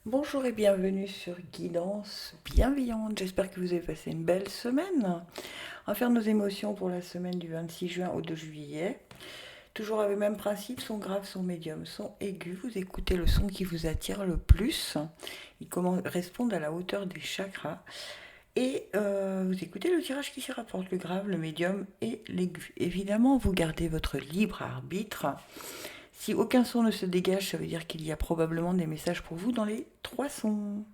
Bonjour et bienvenue sur Guidance Bienveillante. J'espère que vous avez passé une belle semaine. On va faire nos émotions pour la semaine du 26 juin au 2 juillet. Toujours avec le même principe, son grave, son médium, son aigu. Vous écoutez le son qui vous attire le plus. Il correspond à la hauteur des chakras. Et vous écoutez le tirage qui s'y rapporte, le grave, le médium et l'aigu. Évidemment, vous gardez votre libre arbitre. Si aucun son ne se dégage, ça veut dire qu'il y a probablement des messages pour vous dans les trois sons.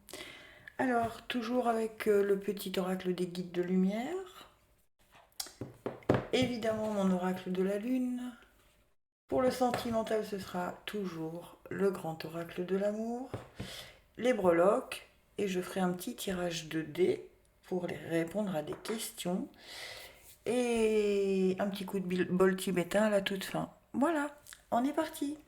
Alors, toujours avec le petit oracle des guides de lumière. Évidemment, mon oracle de la lune. Pour le sentimental, ce sera toujours le grand oracle de l'amour. Les breloques. Et je ferai un petit tirage de dés pour les répondre à des questions. Et un petit coup de bol tibétain à la toute fin. Voilà, on est parti.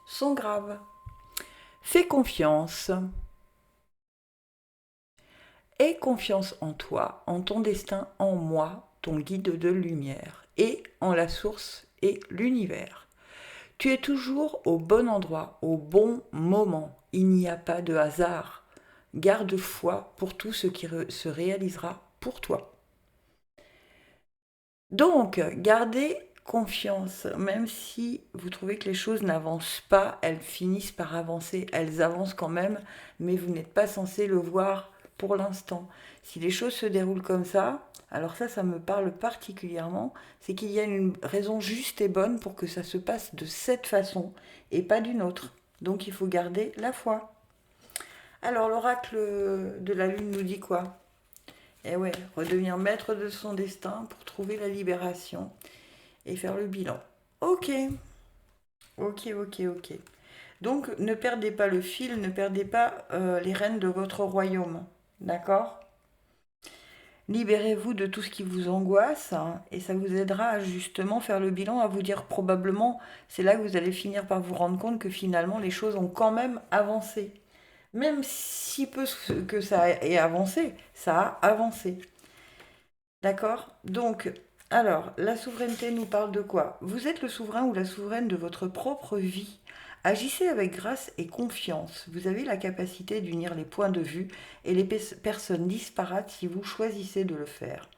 Son grave. Fais confiance. Aie confiance en toi, en ton destin, en moi, ton guide de lumière, et en la source et l'univers. Tu es toujours au bon endroit, au bon moment. Il n'y a pas de hasard. Garde foi pour tout ce qui se réalisera pour toi. Donc, gardez confiance, même si vous trouvez que les choses n'avancent pas, elles finissent par avancer, elles avancent quand même, mais vous n'êtes pas censé le voir pour l'instant. Si les choses se déroulent comme ça, alors ça me parle particulièrement, c'est qu'il y a une raison juste et bonne pour que ça se passe de cette façon et pas d'une autre. Donc il faut garder la foi. Alors l'oracle de la lune nous dit quoi? Eh ouais, redevenir maître de son destin pour trouver la libération et faire le bilan. Ok, ok. Donc ne perdez pas le fil, ne perdez pas les rênes de votre royaume. D'accord? Libérez-vous de tout ce qui vous angoisse, hein, et ça vous aidera à justement faire le bilan, à vous dire probablement, c'est là que vous allez finir par vous rendre compte que finalement les choses ont quand même avancé. Même si peu que ça ait avancé, ça a avancé. D'accord? Donc, alors, la souveraineté nous parle de quoi? Vous êtes le souverain ou la souveraine de votre propre vie. Agissez avec grâce et confiance. Vous avez la capacité d'unir les points de vue et les personnes disparates si vous choisissez de le faire.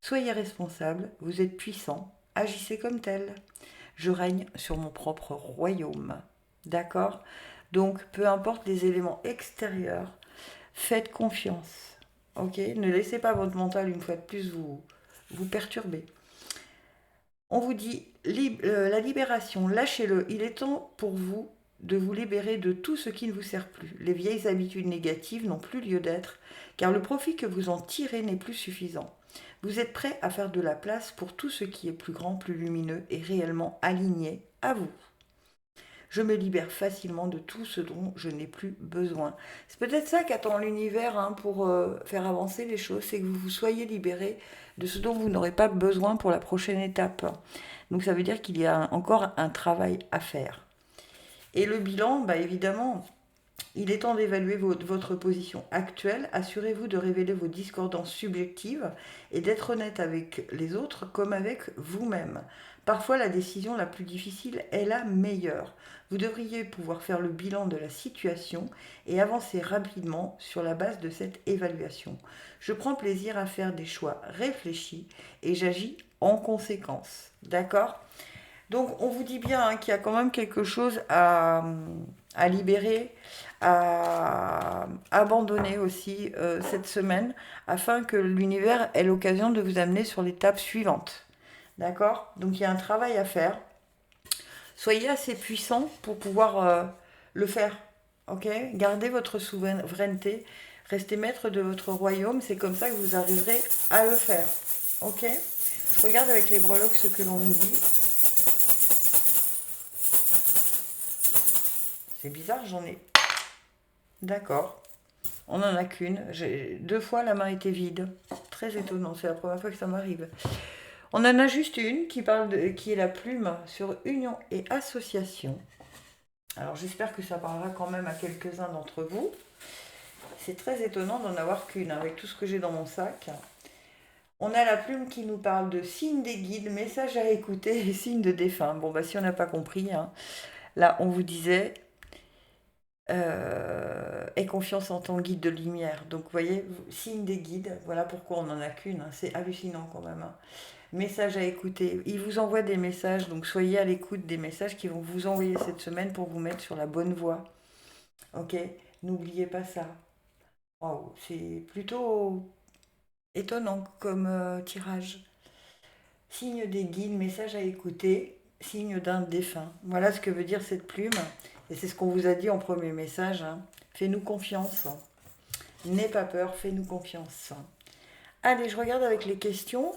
Soyez responsable, vous êtes puissant, agissez comme tel. Je règne sur mon propre royaume. D'accord? Donc, peu importe les éléments extérieurs, faites confiance. Ok? Ne laissez pas votre mental, une fois de plus, vous perturber. On vous dit la libération, lâchez-le. Il est temps pour vous de vous libérer de tout ce qui ne vous sert plus. Les vieilles habitudes négatives n'ont plus lieu d'être, car le profit que vous en tirez n'est plus suffisant. Vous êtes prêt à faire de la place pour tout ce qui est plus grand, plus lumineux et réellement aligné à vous. Je me libère facilement de tout ce dont je n'ai plus besoin. C'est peut-être ça qu'attend l'univers, hein, pour faire avancer les choses, c'est que vous vous soyez libéré de ce dont vous n'aurez pas besoin pour la prochaine étape. Donc ça veut dire qu'il y a encore un travail à faire. Et le bilan, bah évidemment, il est temps d'évaluer votre position actuelle. Assurez-vous de révéler vos discordances subjectives et d'être honnête avec les autres comme avec vous-même. Parfois, la décision la plus difficile est la meilleure. Vous devriez pouvoir faire le bilan de la situation et avancer rapidement sur la base de cette évaluation. Je prends plaisir à faire des choix réfléchis et j'agis en conséquence. D'accord? Donc on vous dit bien, hein, qu'il y a quand même quelque chose à libérer, à abandonner aussi cette semaine, afin que l'univers ait l'occasion de vous amener sur l'étape suivante. D'accord? Donc il y a un travail à faire. Soyez assez puissant pour pouvoir le faire. Ok? Gardez votre souveraineté, restez maître de votre royaume, c'est comme ça que vous arriverez à le faire. Ok? Je regarde avec les breloques ce que l'on nous dit. C'est bizarre, j'en ai. D'accord. On n'en a qu'une. Deux fois, la main était vide. Très étonnant, c'est la première fois que ça m'arrive. On en a juste une qui qui est la plume sur union et association. Alors j'espère que ça parlera quand même à quelques-uns d'entre vous. C'est très étonnant d'en avoir qu'une avec tout ce que j'ai dans mon sac. On a la plume qui nous parle de signes des guides, messages à écouter et signes de défunt. Bon, bah si on n'a pas compris, hein, là on vous disait aie confiance en ton guide de lumière. Donc vous voyez, signe des guides, voilà pourquoi on n'en a qu'une. Hein. C'est hallucinant quand même. Hein. Messages à écouter. Ils vous envoient des messages, donc soyez à l'écoute des messages qu'ils vont vous envoyer cette semaine pour vous mettre sur la bonne voie. Ok. N'oubliez pas ça. Wow, c'est plutôt étonnant comme tirage. Signe des guides, message à écouter, signe d'un défunt. Voilà ce que veut dire cette plume. Et c'est ce qu'on vous a dit en premier message. Hein. Fais-nous confiance. N'aie pas peur, fais-nous confiance. Allez, je regarde avec les questions.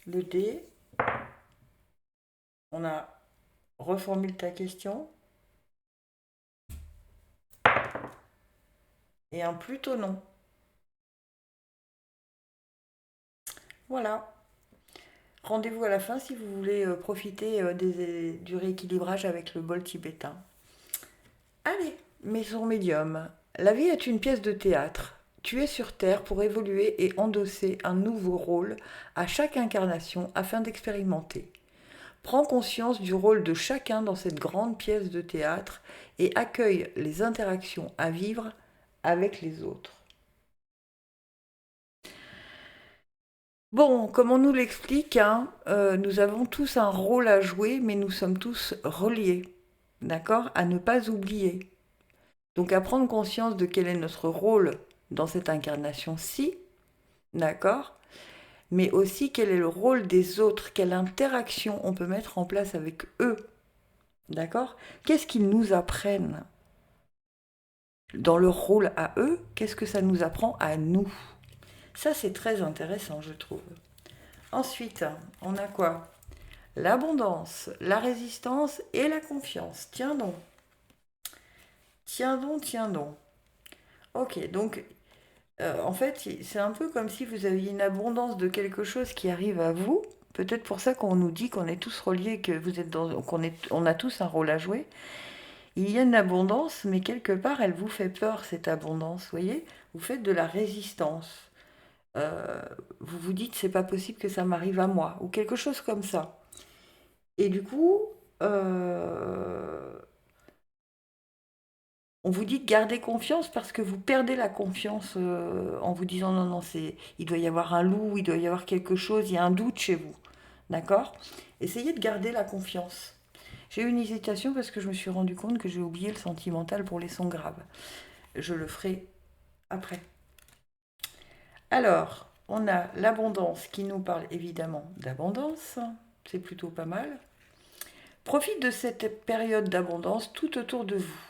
Le dé. On a reformule ta question. Et un plutôt non. Voilà. Rendez-vous à la fin si vous voulez profiter du rééquilibrage avec le bol tibétain. Allez, maison médium. La vie est une pièce de théâtre. Tu es sur Terre pour évoluer et endosser un nouveau rôle à chaque incarnation afin d'expérimenter. Prends conscience du rôle de chacun dans cette grande pièce de théâtre et accueille les interactions à vivre avec les autres. Bon, comme on nous l'explique, hein, nous avons tous un rôle à jouer, mais nous sommes tous reliés, d'accord? À ne pas oublier. Donc à prendre conscience de quel est notre rôle dans cette incarnation-ci, d'accord? Mais aussi quel est le rôle des autres, quelle interaction on peut mettre en place avec eux, d'accord? Qu'est-ce qu'ils nous apprennent dans leur rôle à eux? Qu'est-ce que ça nous apprend à nous? Ça, c'est très intéressant, je trouve. Ensuite, on a quoi? L'abondance, la résistance et la confiance. Tiens donc. Tiens donc, tiens donc. Ok, donc en fait, c'est un peu comme si vous aviez une abondance de quelque chose qui arrive à vous. Peut-être pour ça qu'on nous dit qu'on est tous reliés, que vous êtes on a tous un rôle à jouer. Il y a une abondance, mais quelque part, elle vous fait peur, cette abondance. Vous voyez, vous faites de la résistance. Euh, vous vous dites, c'est pas possible que ça m'arrive à moi, ou quelque chose comme ça. Et du coup, on vous dit de garder confiance parce que vous perdez la confiance en vous disant non, non, il doit y avoir un loup, il doit y avoir quelque chose, il y a un doute chez vous. D'accord? Essayez de garder la confiance. J'ai eu une hésitation parce que je me suis rendu compte que j'ai oublié le sentimental pour les sons graves. Je le ferai après. Alors, on a l'abondance qui nous parle évidemment d'abondance. C'est plutôt pas mal. Profite de cette période d'abondance tout autour de vous.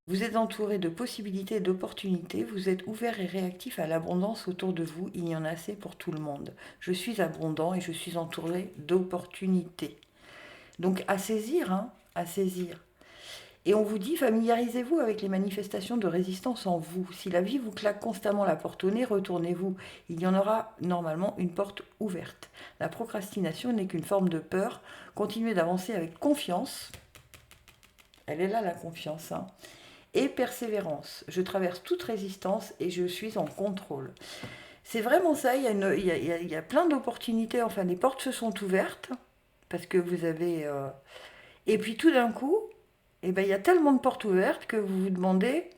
Vous êtes entouré de possibilités et d'opportunités, vous êtes ouvert et réactif à l'abondance autour de vous, il y en a assez pour tout le monde. Je suis abondant et je suis entouré d'opportunités. Donc à saisir, hein, à saisir. Et on vous dit, familiarisez-vous avec les manifestations de résistance en vous. Si la vie vous claque constamment la porte au nez, retournez-vous. Il y en aura normalement une porte ouverte. La procrastination n'est qu'une forme de peur. Continuez d'avancer avec confiance. Elle est là la confiance, hein. Et persévérance. Je traverse toute résistance et je suis en contrôle. C'est vraiment ça, il y a plein d'opportunités, enfin les portes se sont ouvertes, parce que vous avez... Et puis tout d'un coup, eh ben, il y a tellement de portes ouvertes que vous vous demandez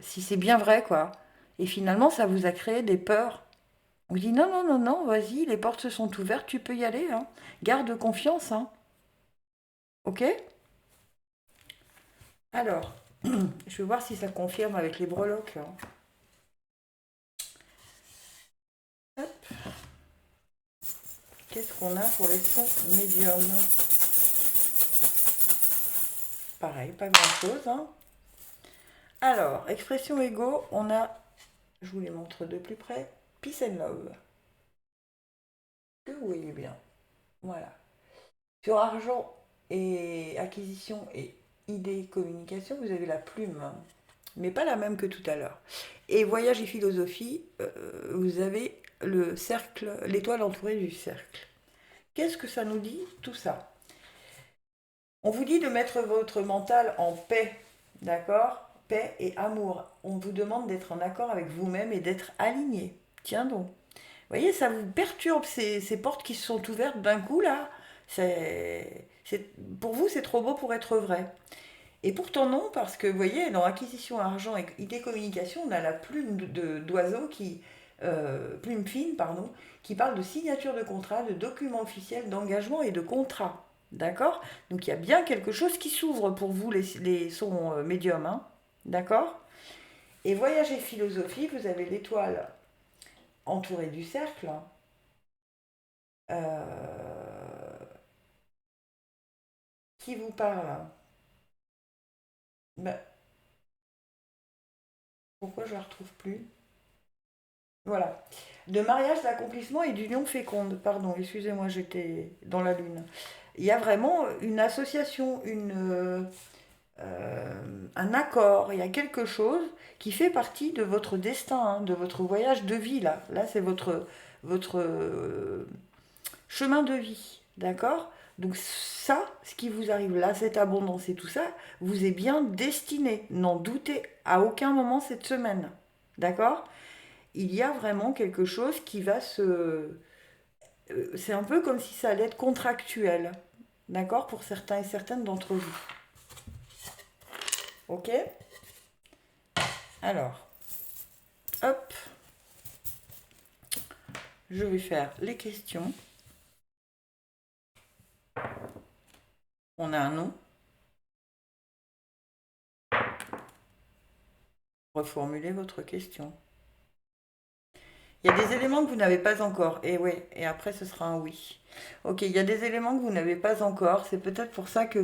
si c'est bien vrai, quoi. Et finalement, ça vous a créé des peurs. On vous dit non, non, non, non, vas-y, les portes se sont ouvertes, tu peux y aller, hein. Garde confiance, hein. Ok? Alors, je vais voir si ça confirme avec les breloques, là. Hop. Qu'est-ce qu'on a pour les sons médiums? Pareil, pas grand-chose, hein. Alors, expression égaux, on a, je vous les montre de plus près, peace and love. Que vous voyez bien. Voilà. Sur argent et acquisition et idée communication, vous avez la plume, mais pas la même que tout à l'heure. Et voyage et philosophie, vous avez le cercle, l'étoile entourée du cercle. Qu'est-ce que ça nous dit, tout ça? On vous dit de mettre votre mental en paix, d'accord? Paix et amour. On vous demande d'être en accord avec vous-même et d'être aligné. Tiens donc. Vous voyez, ça vous perturbe ces portes qui se sont ouvertes d'un coup là. Pour vous, c'est trop beau pour être vrai. Et pourtant non, parce que vous voyez, dans acquisition argent et idée communication, on a la plume d'oiseau qui, plume fine, pardon, qui parle de signature de contrat, de documents officiels, d'engagement et de contrat. D'accord? Donc il y a bien quelque chose qui s'ouvre pour vous, les sons médiums. Hein. D'accord? Et voyage et philosophie, vous avez l'étoile entourée du cercle. Qui vous parle? Ben, pourquoi je ne la retrouve plus? Voilà. De mariage, d'accomplissement et d'union féconde. Pardon, excusez-moi, j'étais dans la lune. Il y a vraiment une association, un accord, il y a quelque chose qui fait partie de votre destin, hein, de votre voyage de vie, là. Là, c'est votre chemin de vie, d'accord? Donc ça, ce qui vous arrive là, cette abondance et tout ça, vous est bien destiné. N'en doutez à aucun moment cette semaine, d'accord? Il y a vraiment quelque chose qui va se... C'est un peu comme si ça allait être contractuel, d'accord, pour certains et certaines d'entre vous. Ok? Alors, hop, je vais faire les questions. On a un nom. Reformulez votre question. Il y a des éléments que vous n'avez pas encore. Et oui, et après ce sera un oui. Ok, il y a des éléments que vous n'avez pas encore. C'est peut-être pour ça que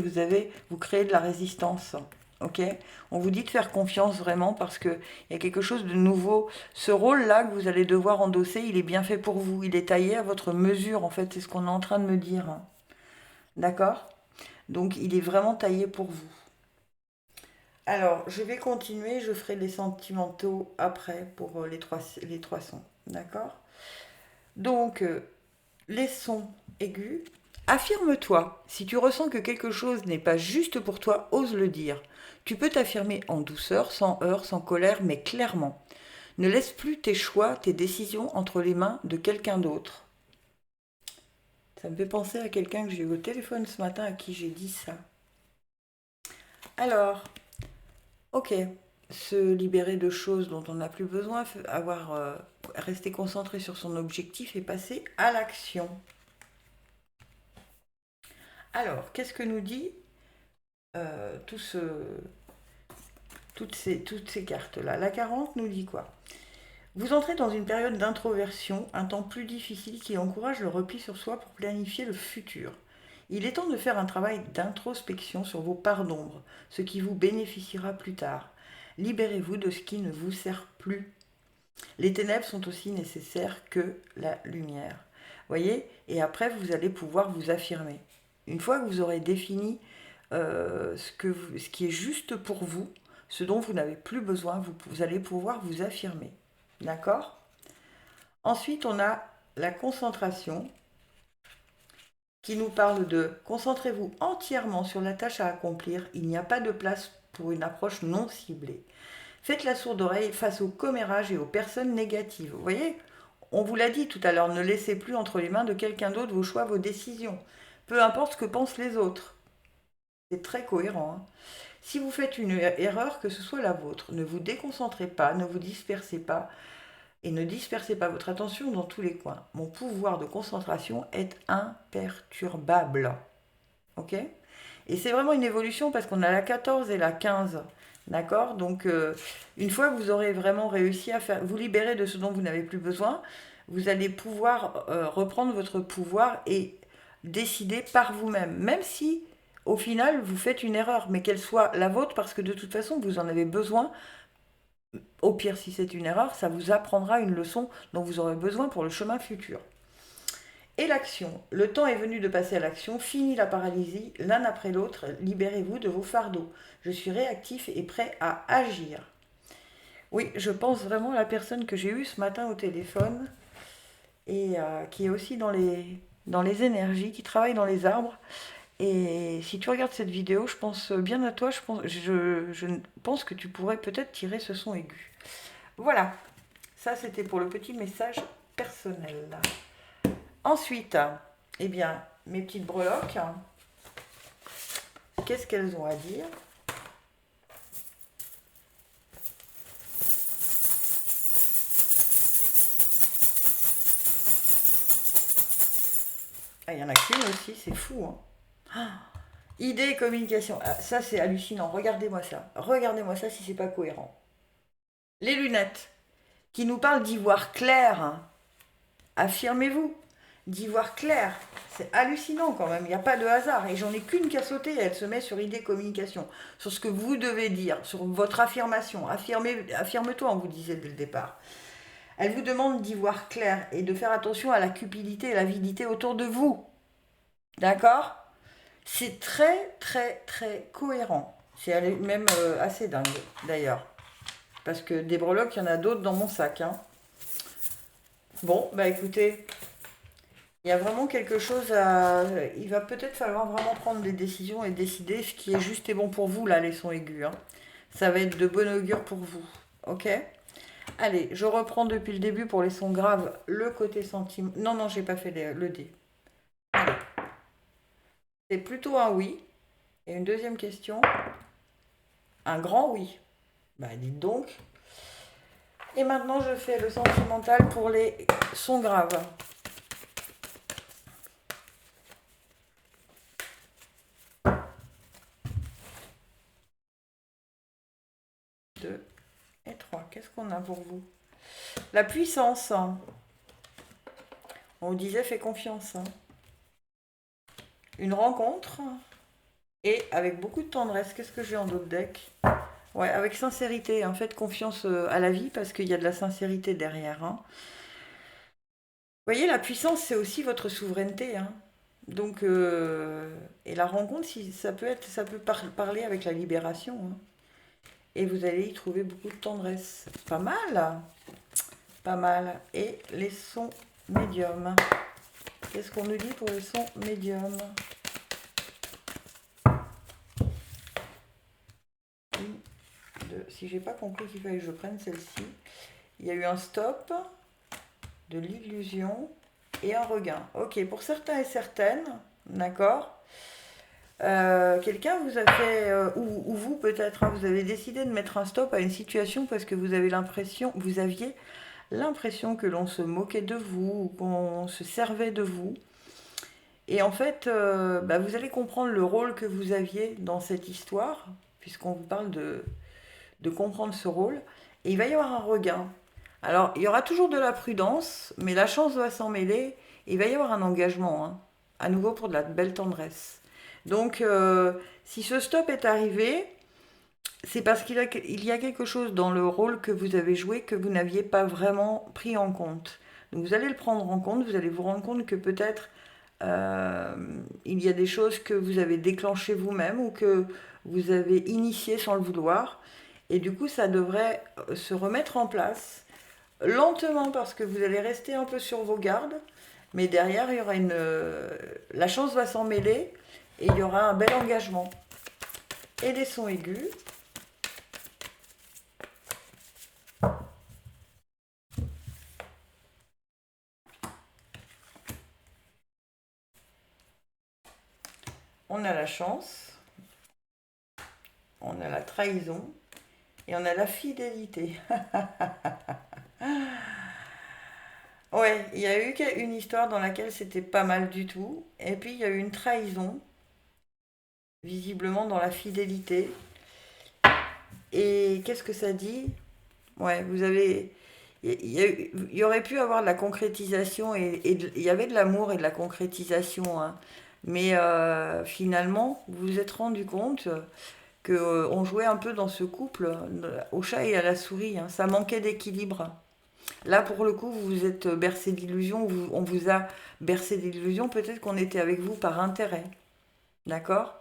vous créez de la résistance. Ok? On vous dit de faire confiance vraiment parce qu'il y a quelque chose de nouveau. Ce rôle-là que vous allez devoir endosser, il est bien fait pour vous. Il est taillé à votre mesure, en fait. C'est ce qu'on est en train de me dire. D'accord? Donc il est vraiment taillé pour vous. Alors, je vais continuer, je ferai les sentimentaux après pour les trois sons. D'accord? Donc, les sons aigus. Affirme-toi. Si tu ressens que quelque chose n'est pas juste pour toi, ose le dire. Tu peux t'affirmer en douceur, sans heurts, sans colère, mais clairement. Ne laisse plus tes choix, tes décisions entre les mains de quelqu'un d'autre. Ça me fait penser à quelqu'un que j'ai eu au téléphone ce matin à qui j'ai dit ça. Alors, ok, se libérer de choses dont on n'a plus besoin, rester concentré sur son objectif et passer à l'action. Alors, qu'est-ce que nous dit tout ce, toutes ces cartes-là? La 40 nous dit quoi? Vous entrez dans une période d'introversion, un temps plus difficile qui encourage le repli sur soi pour planifier le futur. Il est temps de faire un travail d'introspection sur vos parts d'ombre, ce qui vous bénéficiera plus tard. Libérez-vous de ce qui ne vous sert plus. Les ténèbres sont aussi nécessaires que la lumière. Voyez? Et après, vous allez pouvoir vous affirmer. Une fois que vous aurez défini ce qui est juste pour vous, ce dont vous n'avez plus besoin, vous allez pouvoir vous affirmer. D'accord? Ensuite, on a la concentration qui nous parle de concentrez-vous entièrement sur la tâche à accomplir. Il n'y a pas de place pour une approche non ciblée. Faites la sourde oreille face aux commérages et aux personnes négatives. Vous voyez, on vous l'a dit tout à l'heure, ne laissez plus entre les mains de quelqu'un d'autre vos choix, vos décisions. Peu importe ce que pensent les autres. C'est très cohérent. Hein. Si vous faites une erreur, que ce soit la vôtre, ne vous déconcentrez pas, ne vous dispersez pas et ne dispersez pas votre attention dans tous les coins. Mon pouvoir de concentration est imperturbable. Ok? Et c'est vraiment une évolution parce qu'on a la 14 et la 15. D'accord? Donc, une fois que vous aurez vraiment réussi à vous libérer de ce dont vous n'avez plus besoin, vous allez pouvoir reprendre votre pouvoir et décider par vous-même. Même si, au final, vous faites une erreur, mais qu'elle soit la vôtre parce que de toute façon, vous en avez besoin. Au pire, si c'est une erreur, ça vous apprendra une leçon dont vous aurez besoin pour le chemin futur. Et l'action. Le temps est venu de passer à l'action. Fini la paralysie, l'un après l'autre. Libérez-vous de vos fardeaux. Je suis réactif et prêt à agir. Oui, je pense vraiment à la personne que j'ai eue ce matin au téléphone. et qui est aussi dans les énergies, qui travaille dans les arbres. Et si tu regardes cette vidéo, je pense bien à toi, je pense que tu pourrais peut-être tirer ce son aigu. Voilà, ça c'était pour le petit message personnel. Ensuite, eh bien, mes petites breloques, qu'est-ce qu'elles ont à dire? Ah, il y en a qu'une aussi, c'est fou, hein. Ah, idée et communication. Ah, ça, c'est hallucinant. Regardez-moi ça. Regardez-moi ça si c'est pas cohérent. Les lunettes qui nous parlent d'ivoire clair. Hein. Affirmez-vous. D'ivoire clair. C'est hallucinant quand même. Il n'y a pas de hasard. Et j'en ai qu'une qui a sauté. Elle se met sur idée et communication. Sur ce que vous devez dire. Sur votre affirmation. Affirme-toi, on vous disait dès le départ. Elle vous demande d'y voir clair et de faire attention à la cupidité et l'avidité autour de vous. D'accord? C'est très, très, très cohérent. C'est même assez dingue, d'ailleurs. Parce que des breloques, il y en a d'autres dans mon sac. Hein. Bon, bah écoutez, il y a vraiment quelque chose à... Il va peut-être falloir vraiment prendre des décisions et décider ce qui est juste et bon pour vous, là, les sons aigus. Hein. Ça va être de bon augure pour vous. Ok? Allez, je reprends depuis le début pour les sons graves, le côté sentiment. Non, non, j'ai pas fait le dé. Allez. C'est plutôt un oui. Et une deuxième question. Un grand oui. Bah dites donc. Et maintenant je fais le sentimental pour les sons graves. Deux et trois. Qu'est-ce qu'on a pour vous? La puissance. On vous disait fais confiance. Une rencontre. Et avec beaucoup de tendresse. Qu'est-ce que j'ai en d'autres decks? Ouais, avec sincérité. En fait, confiance à la vie parce qu'il y a de la sincérité derrière. Hein. Vous voyez, la puissance, c'est aussi votre souveraineté. Hein. Donc, et la rencontre, si, ça peut parler avec la libération. Hein. Et vous allez y trouver beaucoup de tendresse. Pas mal. Pas mal. Et les sons médiums. Qu'est-ce qu'on nous dit pour les sons médiums? Une, deux. Si j'ai pas compris qu'il fallait que je prenne celle-ci, il y a eu un stop, de l'illusion et un regain. Ok, pour certains et certaines, d'accord. Quelqu'un vous a fait, ou vous peut-être, hein, vous avez décidé de mettre un stop à une situation parce que vous aviez l'impression que l'on se moquait de vous, ou qu'on se servait de vous. Et en fait, bah, vous allez comprendre le rôle que vous aviez dans cette histoire, puisqu'on vous parle de comprendre ce rôle. Et il va y avoir un regain. Alors, il y aura toujours de la prudence, mais la chance va s'en mêler. Et il va y avoir un engagement, hein, à nouveau pour de la belle tendresse. Donc, si ce stop est arrivé, c'est parce il y a quelque chose dans le rôle que vous avez joué que vous n'aviez pas vraiment pris en compte. Donc, vous allez le prendre en compte, vous allez vous rendre compte que peut-être il y a des choses que vous avez déclenchées vous-même ou que vous avez initiées sans le vouloir. Et du coup, ça devrait se remettre en place lentement parce que vous allez rester un peu sur vos gardes. Mais derrière, il y aura la chance va s'en mêler et il y aura un bel engagement. Et des sons aigus. On a la chance, on a la trahison et on a la fidélité. Ouais, il y a eu une histoire dans laquelle c'était pas mal du tout. Et puis il y a eu une trahison, visiblement dans la fidélité. Et qu'est-ce que ça dit? Ouais, vous avez. Il y aurait pu avoir de la concrétisation il y avait de l'amour et de la concrétisation. Hein. Mais finalement, vous vous êtes rendu compte que on jouait un peu dans ce couple, au chat et à la souris. Hein. Ça manquait d'équilibre. Là, pour le coup, vous vous êtes bercé d'illusions, on vous a bercé d'illusions, peut-être qu'on était avec vous par intérêt. D'accord?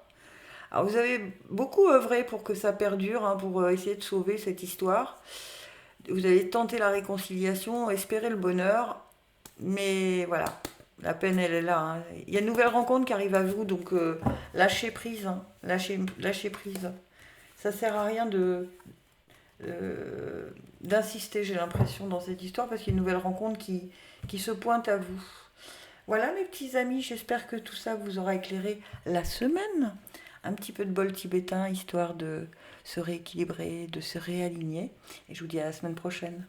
Alors, vous avez beaucoup œuvré pour que ça perdure, hein, pour essayer de sauver cette histoire. Vous avez tenté la réconciliation, espéré le bonheur. Mais voilà, la peine, elle est là, hein. Il y a une nouvelle rencontre qui arrive à vous, donc lâchez prise, hein. Lâchez prise. Ça sert à rien d'insister, j'ai l'impression, dans cette histoire, parce qu'il y a une nouvelle rencontre qui se pointe à vous. Voilà, mes petits amis, j'espère que tout ça vous aura éclairé la semaine. Un petit peu de bol tibétain, histoire de se rééquilibrer, de se réaligner. Et je vous dis à la semaine prochaine.